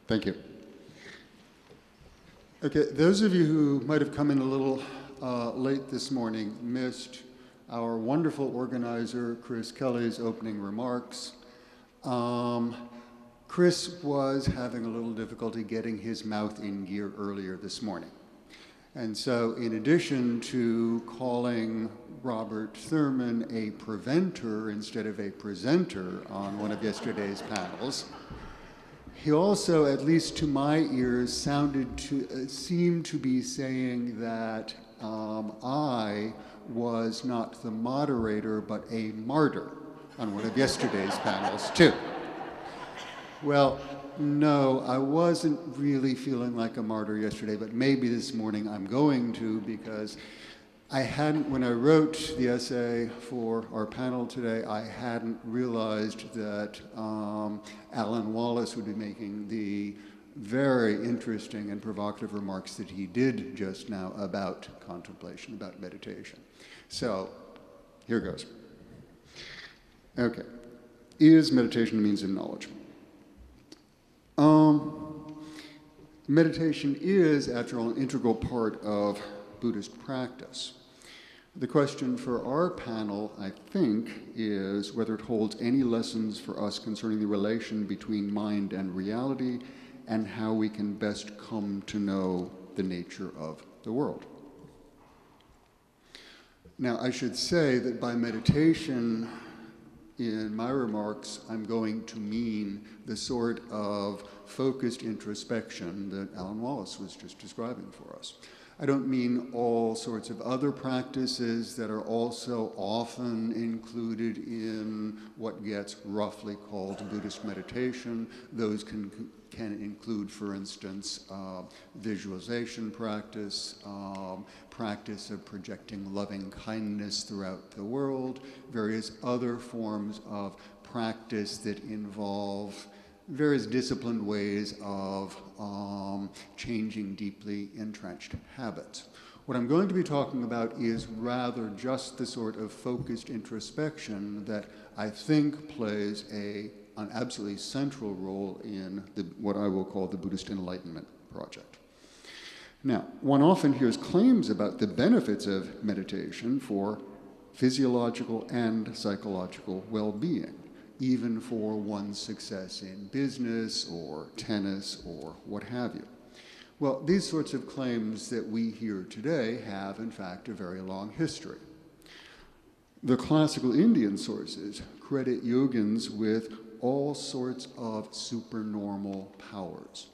Thank you. Okay, those of you who might have come in a little late this morning missed our wonderful organizer, Chris Kelly's opening remarks. Chris was having a little difficulty getting his mouth in gear earlier this morning. And so in addition to calling Robert Thurman a preventer instead of a presenter on one of yesterday's panels, he also, at least to my ears, seemed to be saying that I was not the moderator, but a martyr on one of yesterday's panels, too. Well, no, I wasn't really feeling like a martyr yesterday, but maybe this morning I'm going to, because I hadn't, when I wrote the essay for our panel today, I hadn't realized that Alan Wallace would be making the very interesting and provocative remarks that he did just now about contemplation, about meditation. So here goes. Okay. Is meditation a means of knowledge? Meditation is, after all, an integral part of Buddhist practice. The question for our panel, I think, is whether it holds any lessons for us concerning the relation between mind and reality and how we can best come to know the nature of the world. Now, I should say that by meditation, in my remarks, I'm going to mean the sort of focused introspection that Alan Wallace was just describing for us. I don't mean all sorts of other practices that are also often included in what gets roughly called Buddhist meditation. Those can include, for instance, visualization practice, practice of projecting loving kindness throughout the world, various other forms of practice that involve various disciplined ways of changing deeply entrenched habits. What I'm going to be talking about is rather just the sort of focused introspection that I think plays an absolutely central role in what I will call the Buddhist Enlightenment project. Now, one often hears claims about the benefits of meditation for physiological and psychological well-being, even for one's success in business or tennis or what have you. Well, these sorts of claims that we hear today have, in fact, a very long history. The classical Indian sources credit yogins with all sorts of supernormal powers.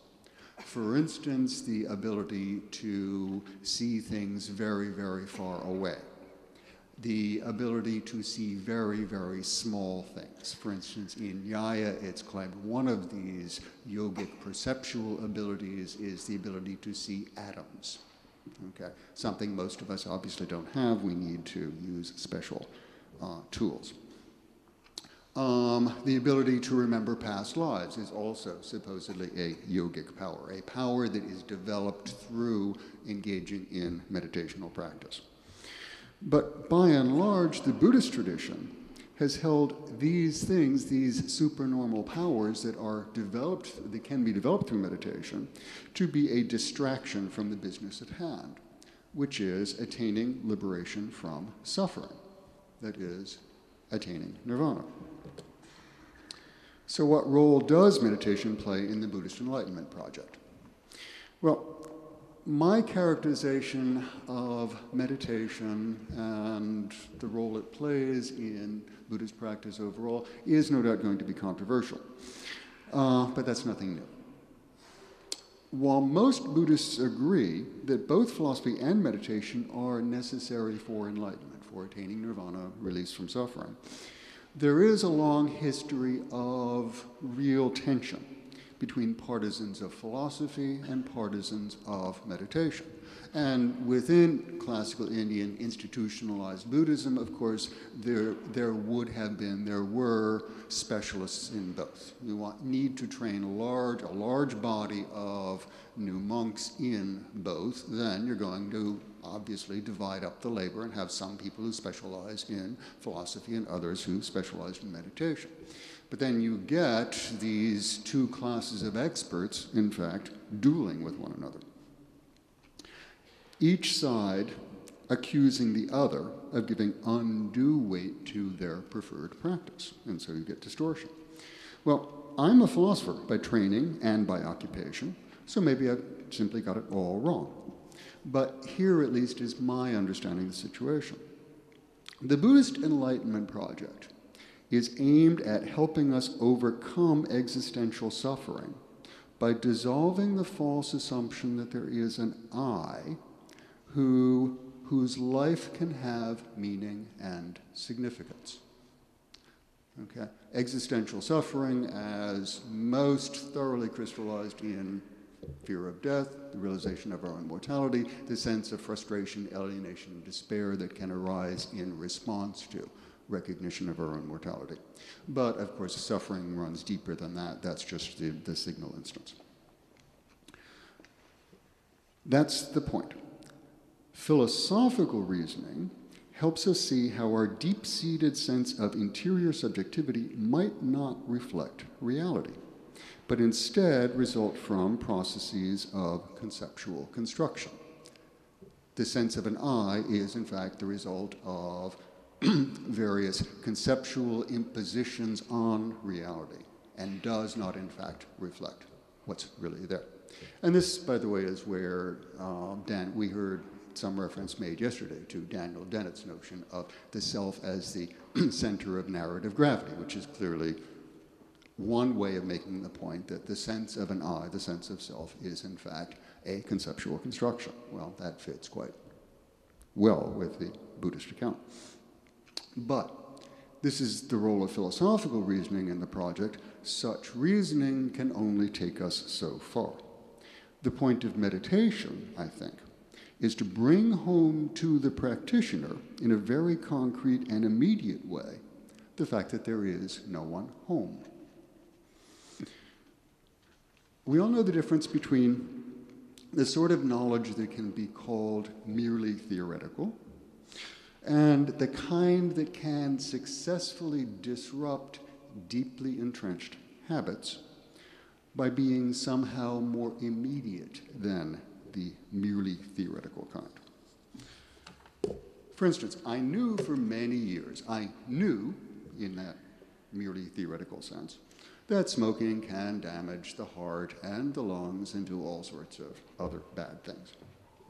For instance, the ability to see things very, very far away. The ability to see very, very small things. For instance, in Nyaya, it's claimed one of these yogic perceptual abilities is the ability to see atoms. Okay? Something most of us obviously don't have. We need to use special tools. The ability to remember past lives is also supposedly a yogic power, a power that is developed through engaging in meditational practice. But by and large, the Buddhist tradition has held these things, these supernormal powers that are developed, that can be developed through meditation, to be a distraction from the business at hand, which is attaining liberation from suffering, that is, attaining nirvana. So what role does meditation play in the Buddhist Enlightenment project? Well, my characterization of meditation and the role it plays in Buddhist practice overall is no doubt going to be controversial, but that's nothing new. While most Buddhists agree that both philosophy and meditation are necessary for enlightenment, for attaining nirvana, release from suffering, there is a long history of real tension between partisans of philosophy and partisans of meditation. And within classical Indian institutionalized Buddhism, of course, there were specialists in both. You need to train a large body of new monks in both. Then you're going to obviously divide up the labor and have some people who specialize in philosophy and others who specialize in meditation. But then you get these two classes of experts, in fact, dueling with one another. Each side accusing the other of giving undue weight to their preferred practice, and so you get distortion. Well, I'm a philosopher by training and by occupation, so maybe I've simply got it all wrong. But here at least is my understanding of the situation. The Buddhist Enlightenment Project is aimed at helping us overcome existential suffering by dissolving the false assumption that there is an I whose life can have meaning and significance. Okay? Existential suffering, as most thoroughly crystallized in fear of death, the realization of our own mortality, the sense of frustration, alienation, and despair that can arise in response to recognition of our own mortality. But, of course, suffering runs deeper than that. That's just the signal instance. That's the point. Philosophical reasoning helps us see how our deep-seated sense of interior subjectivity might not reflect reality, but instead result from processes of conceptual construction. The sense of an I is, in fact, the result of various conceptual impositions on reality and does not, in fact, reflect what's really there. And this, by the way, is where we heard some reference made yesterday to Daniel Dennett's notion of the self as the center of narrative gravity, which is clearly one way of making the point that the sense of an I, the sense of self, is in fact a conceptual construction. Well, that fits quite well with the Buddhist account. But this is the role of philosophical reasoning in the project. Such reasoning can only take us so far. The point of meditation, I think, is to bring home to the practitioner in a very concrete and immediate way the fact that there is no one home. We all know the difference between the sort of knowledge that can be called merely theoretical and the kind that can successfully disrupt deeply entrenched habits by being somehow more immediate than the merely theoretical kind. For instance, I knew for many years, in that merely theoretical sense, that smoking can damage the heart and the lungs and do all sorts of other bad things,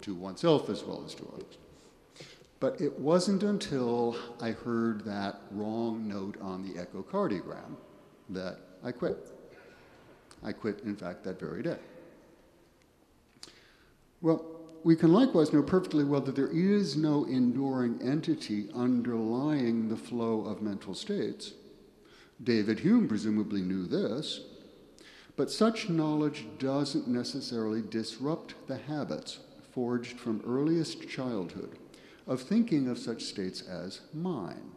to oneself as well as to others. But it wasn't until I heard that wrong note on the echocardiogram that I quit. I quit, in fact, that very day. Well, we can likewise know perfectly well that there is no enduring entity underlying the flow of mental states. David Hume presumably knew this, but such knowledge doesn't necessarily disrupt the habits forged from earliest childhood of thinking of such states as mine,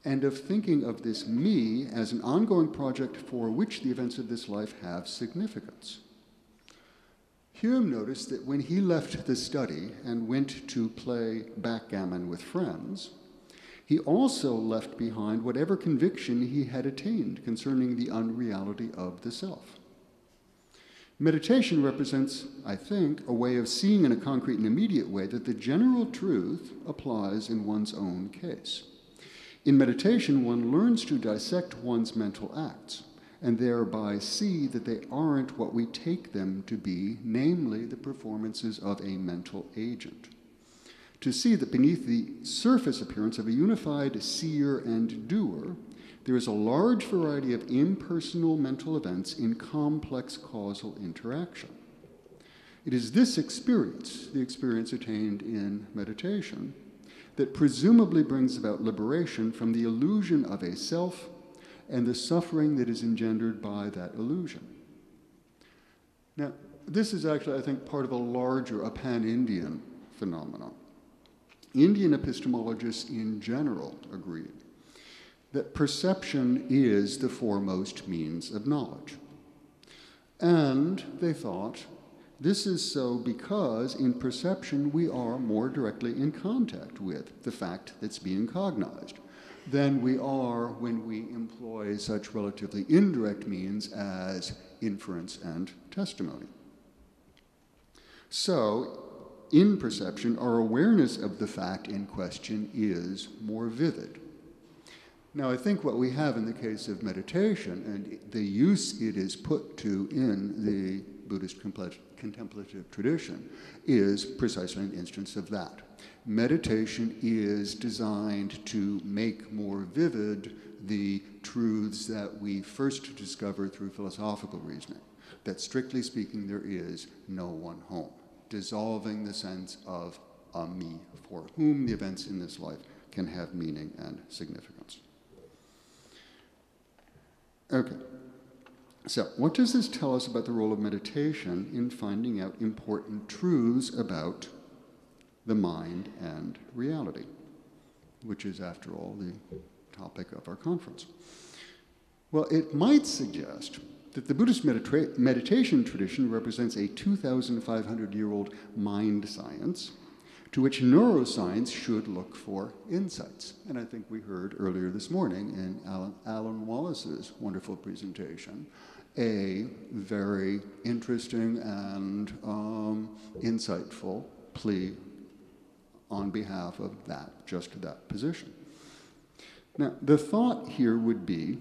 and of thinking of this me as an ongoing project for which the events of this life have significance. Hume noticed that when he left the study and went to play backgammon with friends, he also left behind whatever conviction he had attained concerning the unreality of the self. Meditation represents, I think, a way of seeing in a concrete and immediate way that the general truth applies in one's own case. In meditation, one learns to dissect one's mental acts and thereby see that they aren't what we take them to be, namely the performances of a mental agent. To see that beneath the surface appearance of a unified seer and doer, there is a large variety of impersonal mental events in complex causal interaction. It is this experience, the experience attained in meditation, that presumably brings about liberation from the illusion of a self and the suffering that is engendered by that illusion. Now, this is actually, I think, part of a pan-Indian phenomenon. Indian epistemologists in general agreed that perception is the foremost means of knowledge. And they thought this is so because in perception we are more directly in contact with the fact that's being cognized, than we are when we employ such relatively indirect means as inference and testimony. So, in perception, our awareness of the fact in question is more vivid. Now, I think what we have in the case of meditation and the use it is put to in the Buddhist contemplative tradition is precisely an instance of that. Meditation is designed to make more vivid the truths that we first discover through philosophical reasoning, that strictly speaking there is no one home, dissolving the sense of a me for whom the events in this life can have meaning and significance. Okay, so what does this tell us about the role of meditation in finding out important truths about the mind and reality, which is, after all, the topic of our conference? Well, it might suggest that the Buddhist meditation tradition represents a 2,500-year-old mind science to which neuroscience should look for insights. And I think we heard earlier this morning in Alan Wallace's wonderful presentation a very interesting and insightful plea on behalf of just that position. Now, the thought here would be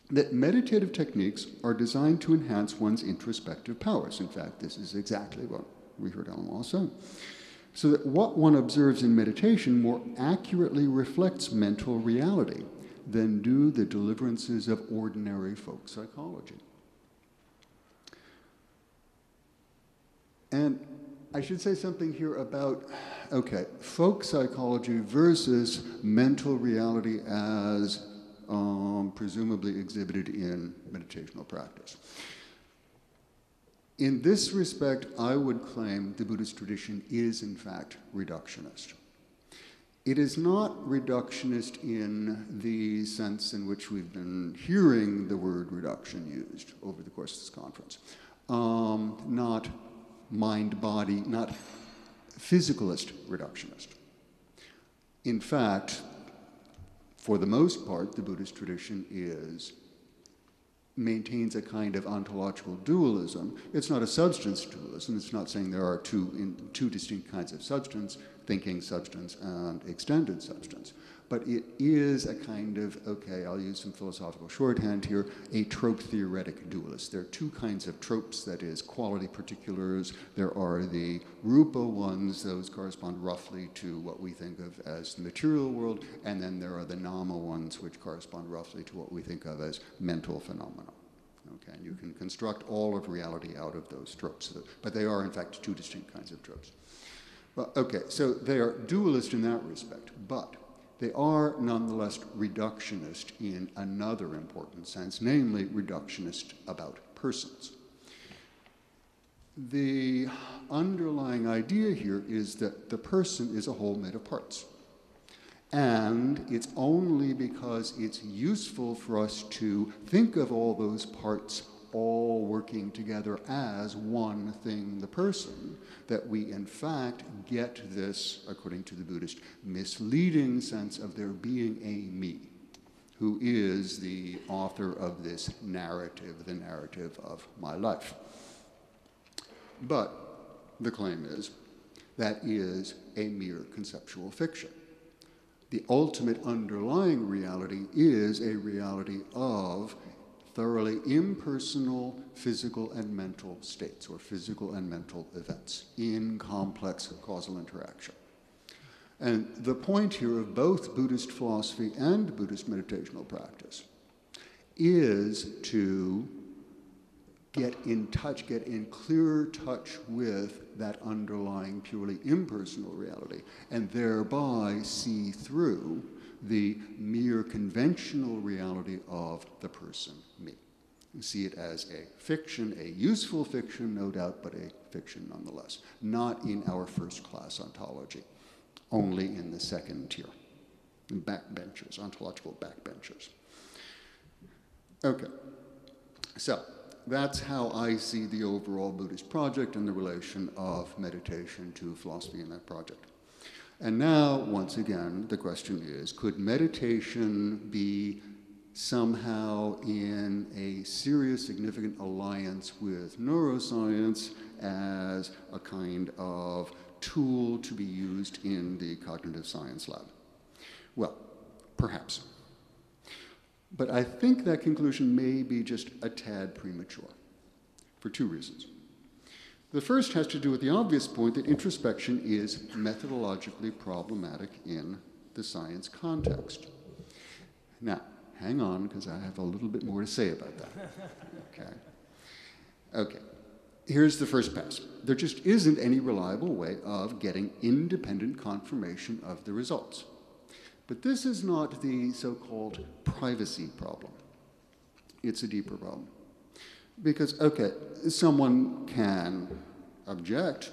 that meditative techniques are designed to enhance one's introspective powers. In fact, this is exactly what we heard Alan Wallace say. So that what one observes in meditation more accurately reflects mental reality than do the deliverances of ordinary folk psychology. And I should say something here about, okay, folk psychology versus mental reality as presumably exhibited in meditational practice. In this respect, I would claim the Buddhist tradition is, in fact, reductionist. It is not reductionist in the sense in which we've been hearing the word reduction used over the course of this conference. Not mind-body, not physicalist reductionist. In fact, for the most part, the Buddhist tradition maintains a kind of ontological dualism. It's not a substance dualism. It's not saying there are two distinct kinds of substance, thinking substance and extended substance. But it is a kind of, okay, I'll use some philosophical shorthand here, a trope-theoretic dualist. There are two kinds of tropes, that is, quality particulars. There are the rupa ones, those correspond roughly to what we think of as the material world, and then there are the nama ones, which correspond roughly to what we think of as mental phenomena. Okay, and you can construct all of reality out of those tropes, but they are, in fact, two distinct kinds of tropes. Well, okay, so they are dualist in that respect, but they are nonetheless reductionist in another important sense, namely reductionist about persons. The underlying idea here is that the person is a whole made of parts. And it's only because it's useful for us to think of all those parts all working together as one thing, the person, that we in fact get this, according to the Buddhist, misleading sense of there being a me, who is the author of this narrative, the narrative of my life. But the claim is that is a mere conceptual fiction. The ultimate underlying reality is a reality of thoroughly impersonal physical and mental states, or physical and mental events in complex causal interaction. And the point here of both Buddhist philosophy and Buddhist meditational practice is to get in clearer touch with that underlying purely impersonal reality, and thereby see through the mere conventional reality of the person, me. You see it as a fiction, a useful fiction, no doubt, but a fiction nonetheless. Not in our first-class ontology, only in the second tier, backbenchers, ontological backbenchers. Okay, so that's how I see the overall Buddhist project and the relation of meditation to philosophy in that project. And now, once again, the question is, could meditation be somehow in a serious, significant alliance with neuroscience as a kind of tool to be used in the cognitive science lab? Well, perhaps. But I think that conclusion may be just a tad premature for two reasons. The first has to do with the obvious point that introspection is methodologically problematic in the science context. Now, hang on, because I have a little bit more to say about that. Okay. Here's the first pass. There just isn't any reliable way of getting independent confirmation of the results. But this is not the so-called privacy problem. It's a deeper problem. Because, okay, someone can object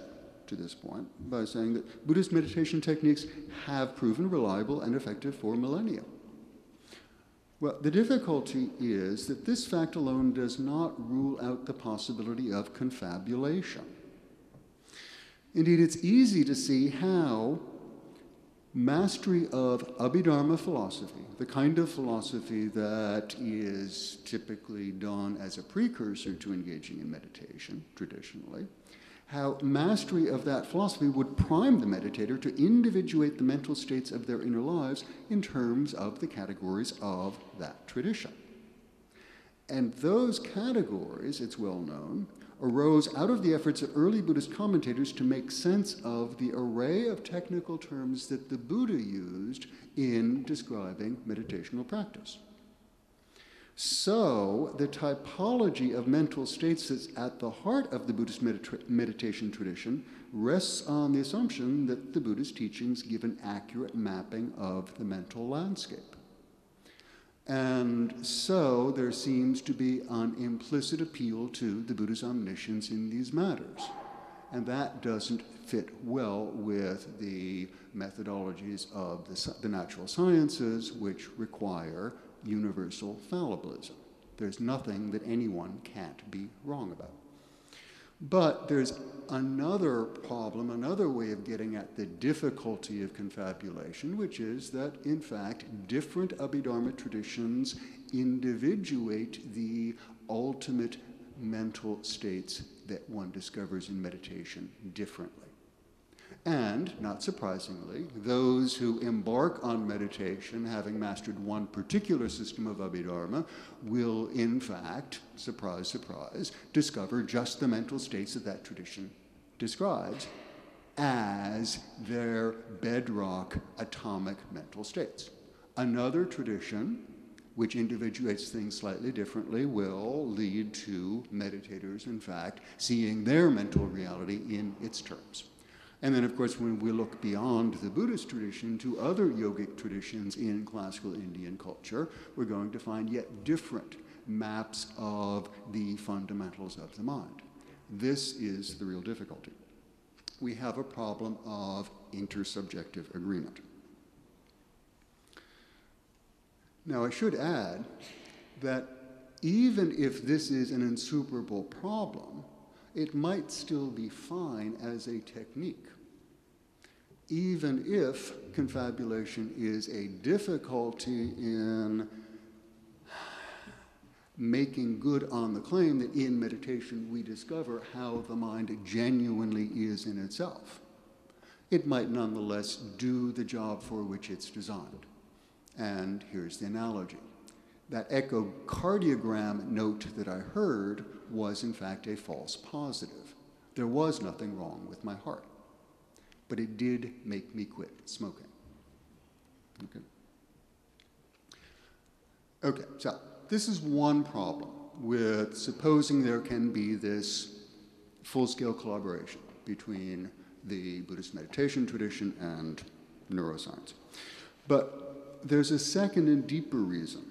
to this point by saying that Buddhist meditation techniques have proven reliable and effective for millennia. Well, the difficulty is that this fact alone does not rule out the possibility of confabulation. Indeed, it's easy to see how mastery of Abhidharma philosophy, the kind of philosophy that is typically done as a precursor to engaging in meditation, traditionally, how mastery of that philosophy would prime the meditator to individuate the mental states of their inner lives in terms of the categories of that tradition. And those categories, it's well known, arose out of the efforts of early Buddhist commentators to make sense of the array of technical terms that the Buddha used in describing meditational practice. So, the typology of mental states that's at the heart of the Buddhist meditation tradition rests on the assumption that the Buddhist teachings give an accurate mapping of the mental landscape. And so there seems to be an implicit appeal to the Buddha's omniscience in these matters. And that doesn't fit well with the methodologies of the natural sciences, which require universal fallibilism. There's nothing that anyone can't be wrong about. But there's another problem, another way of getting at the difficulty of confabulation, which is that, in fact, different Abhidharma traditions individuate the ultimate mental states that one discovers in meditation differently. And, not surprisingly, those who embark on meditation, having mastered one particular system of Abhidharma, will, in fact, surprise, surprise, discover just the mental states that that tradition describes as their bedrock atomic mental states. Another tradition, which individuates things slightly differently, will lead to meditators, in fact, seeing their mental reality in its terms. And then, of course, when we look beyond the Buddhist tradition to other yogic traditions in classical Indian culture, we're going to find yet different maps of the fundamentals of the mind. This is the real difficulty. We have a problem of intersubjective agreement. Now, I should add that even if this is an insuperable problem, it might still be fine as a technique. Even if confabulation is a difficulty in making good on the claim that in meditation we discover how the mind genuinely is in itself, it might nonetheless do the job for which it's designed. And here's the analogy. That echocardiogram note that I heard was, in fact, a false positive. There was nothing wrong with my heart, but it did make me quit smoking. Okay, so this is one problem with supposing there can be this full-scale collaboration between the Buddhist meditation tradition and neuroscience. But there's a second and deeper reason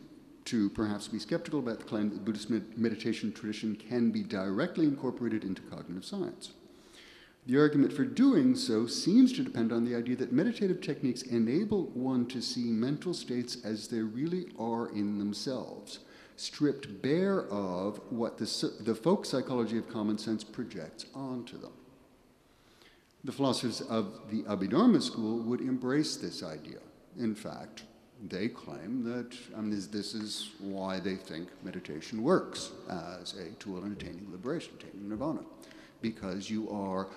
to perhaps be skeptical about the claim that the Buddhist meditation tradition can be directly incorporated into cognitive science. The argument for doing so seems to depend on the idea that meditative techniques enable one to see mental states as they really are in themselves, stripped bare of what the folk psychology of common sense projects onto them. The philosophers of the Abhidharma school would embrace this idea. In fact, they claim that this is why they think meditation works as a tool in attaining liberation, attaining nirvana, because you are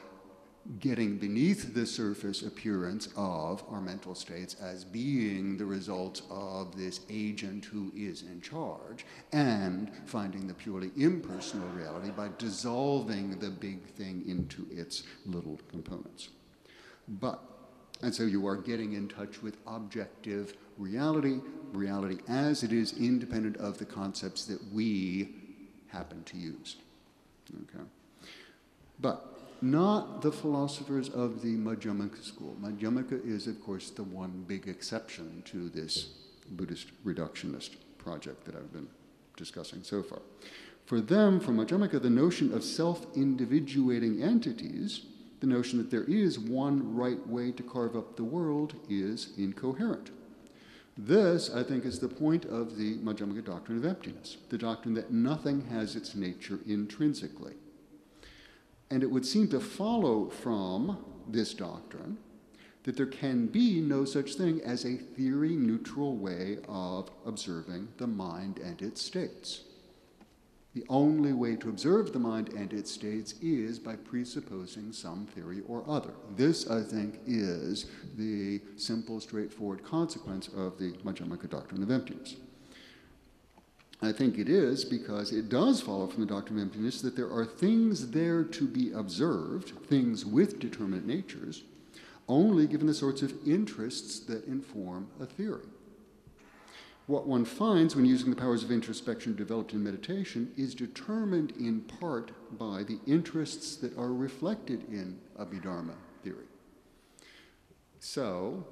getting beneath the surface appearance of our mental states as being the result of this agent who is in charge, and finding the purely impersonal reality by dissolving the big thing into its little components. And so you are getting in touch with objective reality, reality as it is independent of the concepts that we happen to use. Okay? But not the philosophers of the Madhyamaka school. Madhyamaka is, of course, the one big exception to this Buddhist reductionist project that I've been discussing so far. For them, for Madhyamaka, the notion of self-individuating entities, the notion that there is one right way to carve up the world, is incoherent. This, I think, is the point of the Madhyamaka doctrine of emptiness, the doctrine that nothing has its nature intrinsically. And it would seem to follow from this doctrine that there can be no such thing as a theory-neutral way of observing the mind and its states. The only way to observe the mind and its states is by presupposing some theory or other. This, I think, is the simple, straightforward consequence of the Madhyamaka doctrine of emptiness. I think it is because it does follow from the doctrine of emptiness that there are things there to be observed, things with determinate natures, only given the sorts of interests that inform a theory. What one finds when using the powers of introspection developed in meditation is determined in part by the interests that are reflected in Abhidharma theory. So,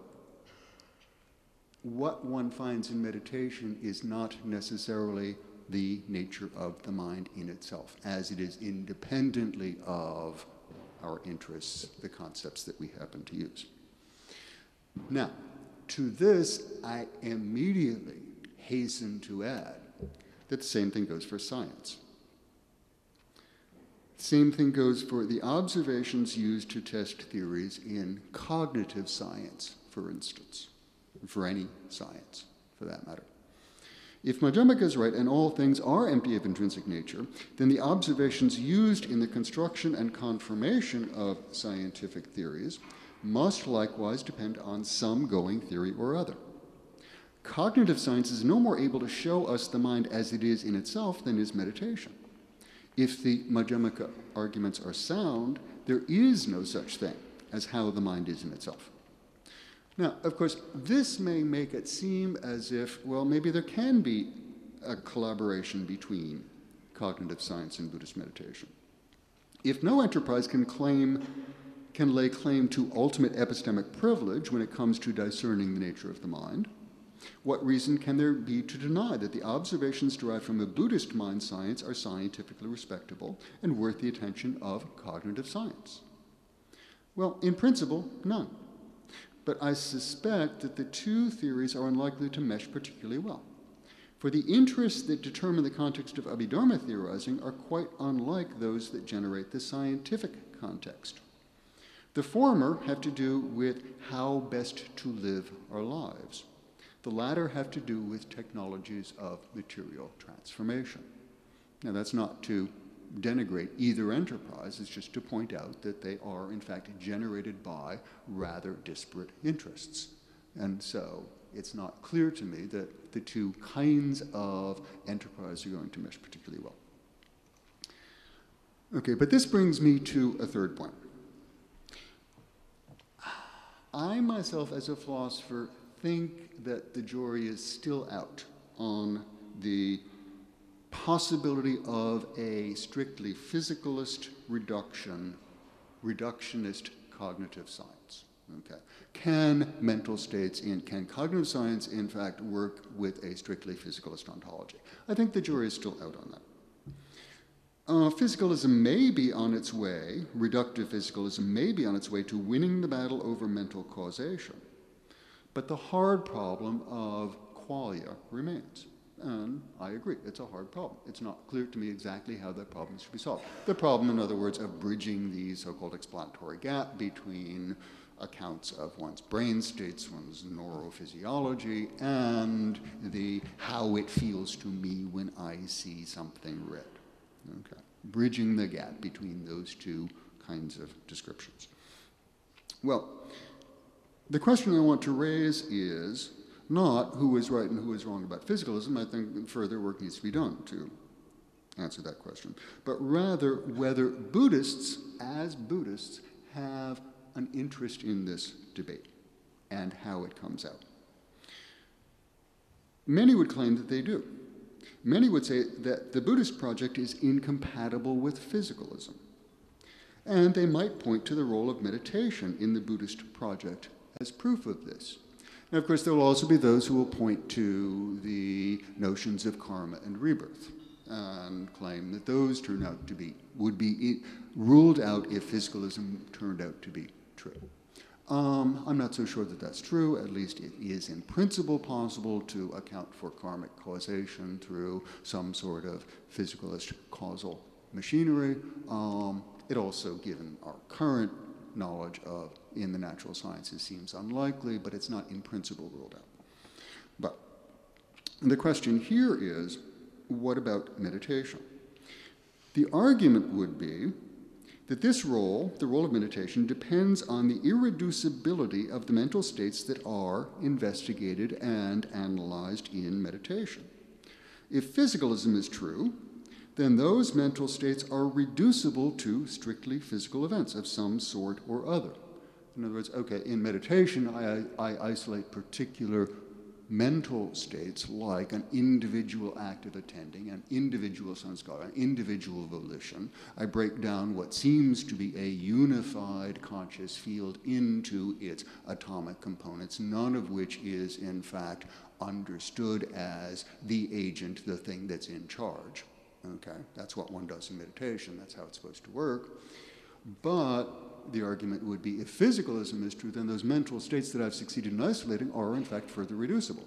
what one finds in meditation is not necessarily the nature of the mind in itself, as it is independently of our interests, the concepts that we happen to use. Now, to this, I immediately hasten to add that the same thing goes for science. Same thing goes for the observations used to test theories in cognitive science, for instance. For any science, for that matter. If Madhyamaka is right and all things are empty of intrinsic nature, then the observations used in the construction and confirmation of scientific theories must likewise depend on some going theory or other. Cognitive science is no more able to show us the mind as it is in itself than is meditation. If the Madhyamaka arguments are sound, there is no such thing as how the mind is in itself. Now, of course, this may make it seem as if, well, maybe there can be a collaboration between cognitive science and Buddhist meditation. If no enterprise can lay claim to ultimate epistemic privilege when it comes to discerning the nature of the mind, what reason can there be to deny that the observations derived from a Buddhist mind science are scientifically respectable and worth the attention of cognitive science? Well, in principle, none. But I suspect that the two theories are unlikely to mesh particularly well. For the interests that determine the context of Abhidharma theorizing are quite unlike those that generate the scientific context. The former have to do with how best to live our lives. The latter have to do with technologies of material transformation. Now, that's not to denigrate either enterprise, it's just to point out that they are, in fact, generated by rather disparate interests. And so it's not clear to me that the two kinds of enterprise are going to mesh particularly well. Okay, but this brings me to a third point. I myself, as a philosopher, think that the jury is still out on the possibility of a strictly physicalist reductionist cognitive science. Okay. Can cognitive science, in fact, work with a strictly physicalist ontology? I think the jury is still out on that. Physicalism may be on its way, reductive physicalism may be on its way to winning the battle over mental causation. But the hard problem of qualia remains. And I agree, it's a hard problem. It's not clear to me exactly how that problem should be solved. The problem, in other words, of bridging the so-called explanatory gap between accounts of one's brain states, one's neurophysiology, and the how it feels to me when I see something red. Okay. Bridging the gap between those two kinds of descriptions. Well, the question I want to raise is not who is right and who is wrong about physicalism. I think further work needs to be done to answer that question. But rather whether Buddhists, as Buddhists, have an interest in this debate and how it comes out. Many would claim that they do. Many would say that the Buddhist project is incompatible with physicalism. And they might point to the role of meditation in the Buddhist project as proof of this. Now, of course, there will also be those who will point to the notions of karma and rebirth and claim that those turn out to be, would be ruled out if physicalism turned out to be true. I'm not so sure that that's true. At least it is in principle possible to account for karmic causation through some sort of physicalist causal machinery. It also, given our current knowledge of in the natural sciences, seems unlikely, but it's not in principle ruled out. But the question here is, what about meditation? The argument would be that this role, the role of meditation, depends on the irreducibility of the mental states that are investigated and analyzed in meditation. If physicalism is true, then those mental states are reducible to strictly physical events of some sort or other. In other words, okay, in meditation, I isolate particular mental states like an individual act of attending, an individual sanskara, an individual volition. I break down what seems to be a unified conscious field into its atomic components, none of which is, in fact, understood as the agent, the thing that's in charge. Okay, that's what one does in meditation. That's how it's supposed to work. But the argument would be, if physicalism is true, then those mental states that I've succeeded in isolating are, in fact, further reducible.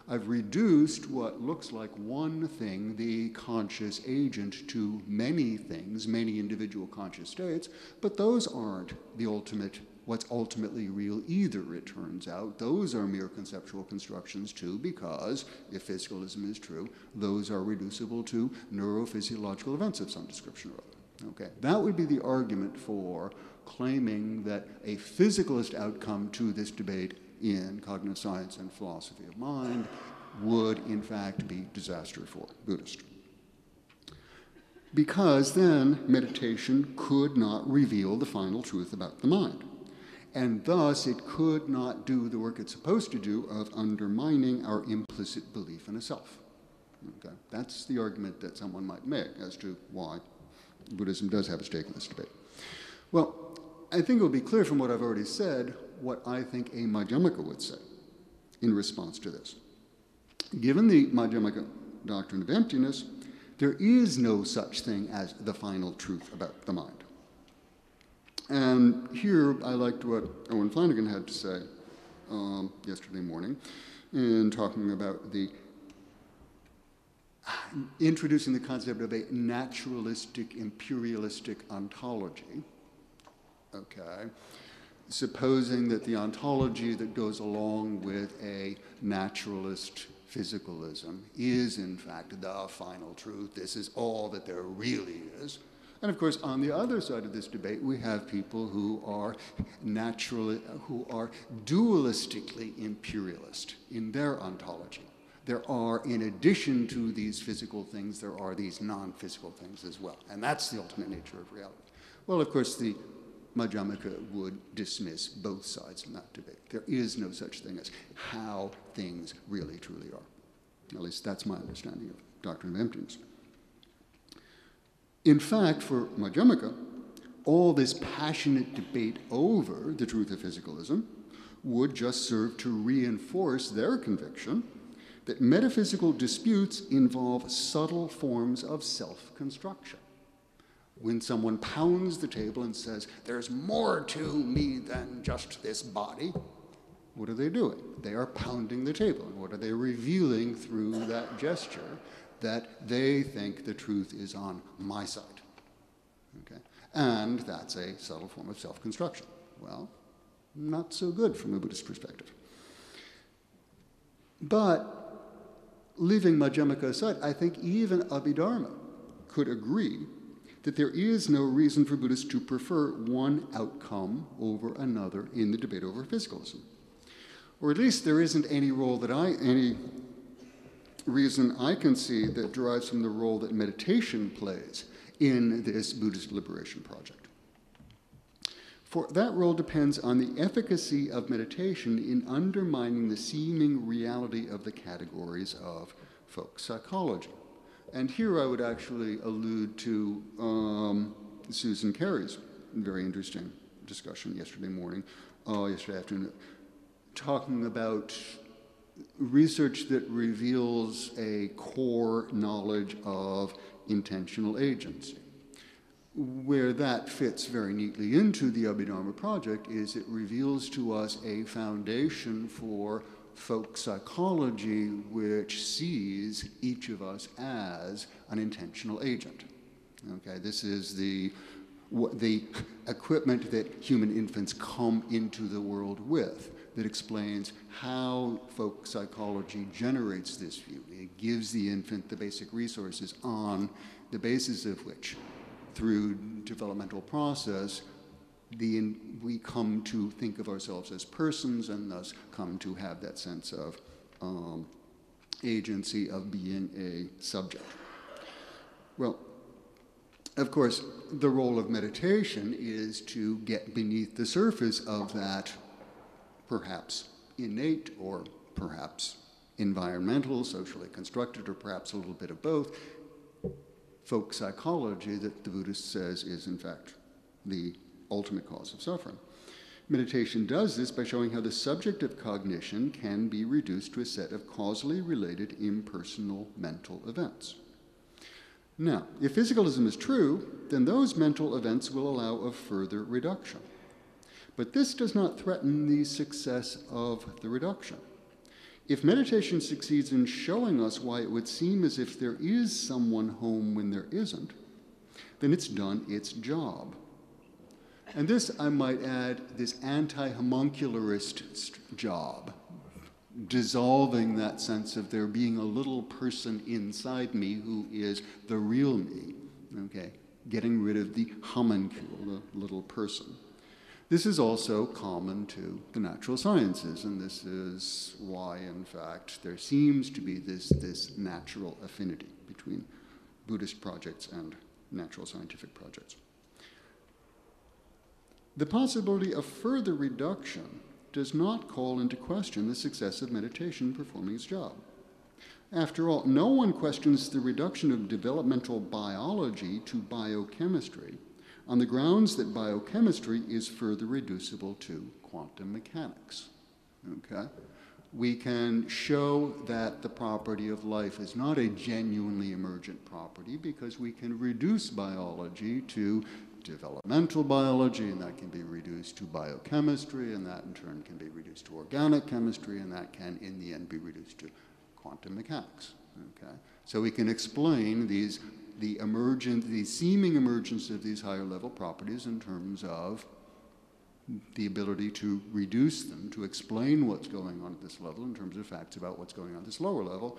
I've reduced what looks like one thing, the conscious agent, to many things, many individual conscious states, but those aren't the ultimate, what's ultimately real either, it turns out. Those are mere conceptual constructions too, because if physicalism is true, those are reducible to neurophysiological events of some description or other. Okay, that would be the argument for claiming that a physicalist outcome to this debate in cognitive science and philosophy of mind would, in fact, be disaster for Buddhists. Because then meditation could not reveal the final truth about the mind. And thus it could not do the work it's supposed to do of undermining our implicit belief in a self. Okay? That's the argument that someone might make as to why Buddhism does have a stake in this debate. Well, I think it will be clear from what I've already said what I think a Madhyamaka would say in response to this. Given the Madhyamaka doctrine of emptiness, there is no such thing as the final truth about the mind. And here I liked what Owen Flanagan had to say yesterday morning in talking about the introducing the concept of a naturalistic, imperialistic ontology. Okay, supposing that the ontology that goes along with a naturalist physicalism is in fact the final truth. This is all that there really is. And of course, on the other side of this debate, we have people who are dualistically imperialist in their ontology. There are, in addition to these physical things, there are these non-physical things as well. And that's the ultimate nature of reality. Well, of course, the Madhyamaka would dismiss both sides in that debate. There is no such thing as how things really truly are. At least that's my understanding of doctrine of emptiness. In fact, for Madhyamaka, all this passionate debate over the truth of physicalism would just serve to reinforce their conviction that metaphysical disputes involve subtle forms of self-construction. When someone pounds the table and says, there's more to me than just this body, What are they doing? They are pounding the table. And what are they revealing through that gesture? That they think the truth is on my side. Okay? And that's a subtle form of self-construction. Well, not so good from a Buddhist perspective. But leaving Madhyamaka aside, I think even Abhidharma could agree that there is no reason for Buddhists to prefer one outcome over another in the debate over physicalism. Or at least there isn't any reason I can see that derives from the role that meditation plays in this Buddhist liberation project. For that role depends on the efficacy of meditation in undermining the seeming reality of the categories of folk psychology. And here I would actually allude to Susan Carey's very interesting discussion yesterday afternoon, talking about research that reveals a core knowledge of intentional agency. Where that fits very neatly into the Abhidharma project is it reveals to us a foundation for folk psychology which sees each of us as an intentional agent. Okay, this is the equipment that human infants come into the world with, that explains how folk psychology generates this view. It gives the infant the basic resources on the basis of which, through developmental process, we come to think of ourselves as persons and thus come to have that sense of agency of being a subject. Well, of course, the role of meditation is to get beneath the surface of that perhaps innate or perhaps environmental, socially constructed, or perhaps a little bit of both, folk psychology that the Buddhist says is, in fact, the ultimate cause of suffering. Meditation does this by showing how the subject of cognition can be reduced to a set of causally related impersonal mental events. Now, if physicalism is true, then those mental events will allow of further reduction. But this does not threaten the success of the reduction. If meditation succeeds in showing us why it would seem as if there is someone home when there isn't, then it's done its job. And this, I might add, this anti-homuncularist job, dissolving that sense of there being a little person inside me who is the real me, okay? Getting rid of the homuncule, the little person. This is also common to the natural sciences, and this is why, in fact, there seems to be this natural affinity between Buddhist projects and natural scientific projects. The possibility of further reduction does not call into question the success of meditation performing its job. After all, no one questions the reduction of developmental biology to biochemistry on the grounds that biochemistry is further reducible to quantum mechanics. Okay? We can show that the property of life is not a genuinely emergent property because we can reduce biology to developmental biology, and that can be reduced to biochemistry, and that in turn can be reduced to organic chemistry, and that can in the end be reduced to quantum mechanics. Okay? So we can explain the seeming emergence of these higher level properties in terms of the ability to reduce them, to explain what's going on at this level in terms of facts about what's going on at this lower level.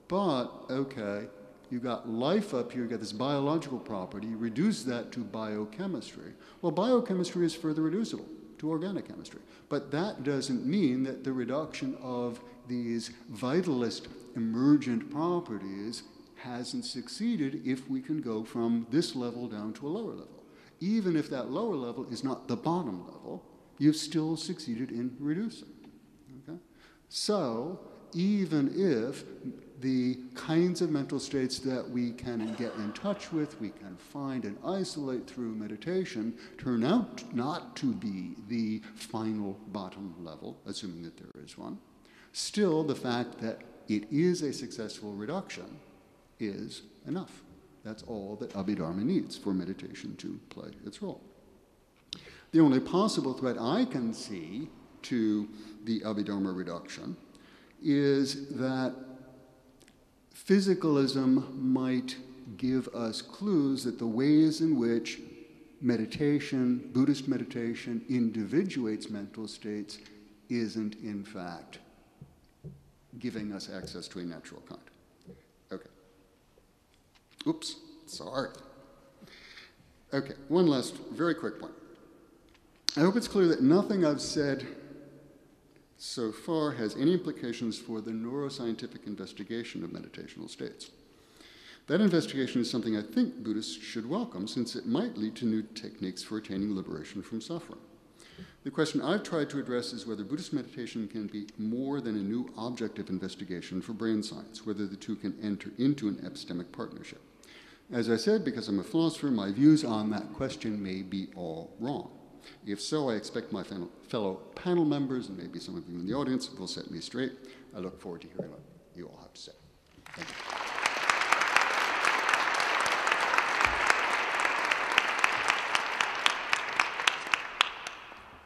But, okay, you've got life up here, you've got this biological property, you reduce that to biochemistry. Well, biochemistry is further reducible to organic chemistry. But that doesn't mean that the reduction of these vitalist emergent properties hasn't succeeded if we can go from this level down to a lower level. Even if that lower level is not the bottom level, you've still succeeded in reducing. Okay? So, even if the kinds of mental states that we can get in touch with, we can find and isolate through meditation, turn out not to be the final bottom level, assuming that there is one, still the fact that it is a successful reduction is enough. That's all that Abhidharma needs for meditation to play its role. The only possible threat I can see to the Abhidharma reduction is that physicalism might give us clues that the ways in which meditation, Buddhist meditation, individuates mental states isn't, in fact, giving us access to a natural kind. Okay. Oops, sorry. Okay, one last very quick one. I hope it's clear that nothing I've said so far has any implications for the neuroscientific investigation of meditational states. That investigation is something I think Buddhists should welcome, since it might lead to new techniques for attaining liberation from suffering. The question I've tried to address is whether Buddhist meditation can be more than a new object of investigation for brain science, whether the two can enter into an epistemic partnership. As I said, because I'm a philosopher, my views on that question may be all wrong. If so, I expect my fellow panel members, and maybe some of you in the audience, will set me straight. I look forward to hearing what you all have to say. Thank you.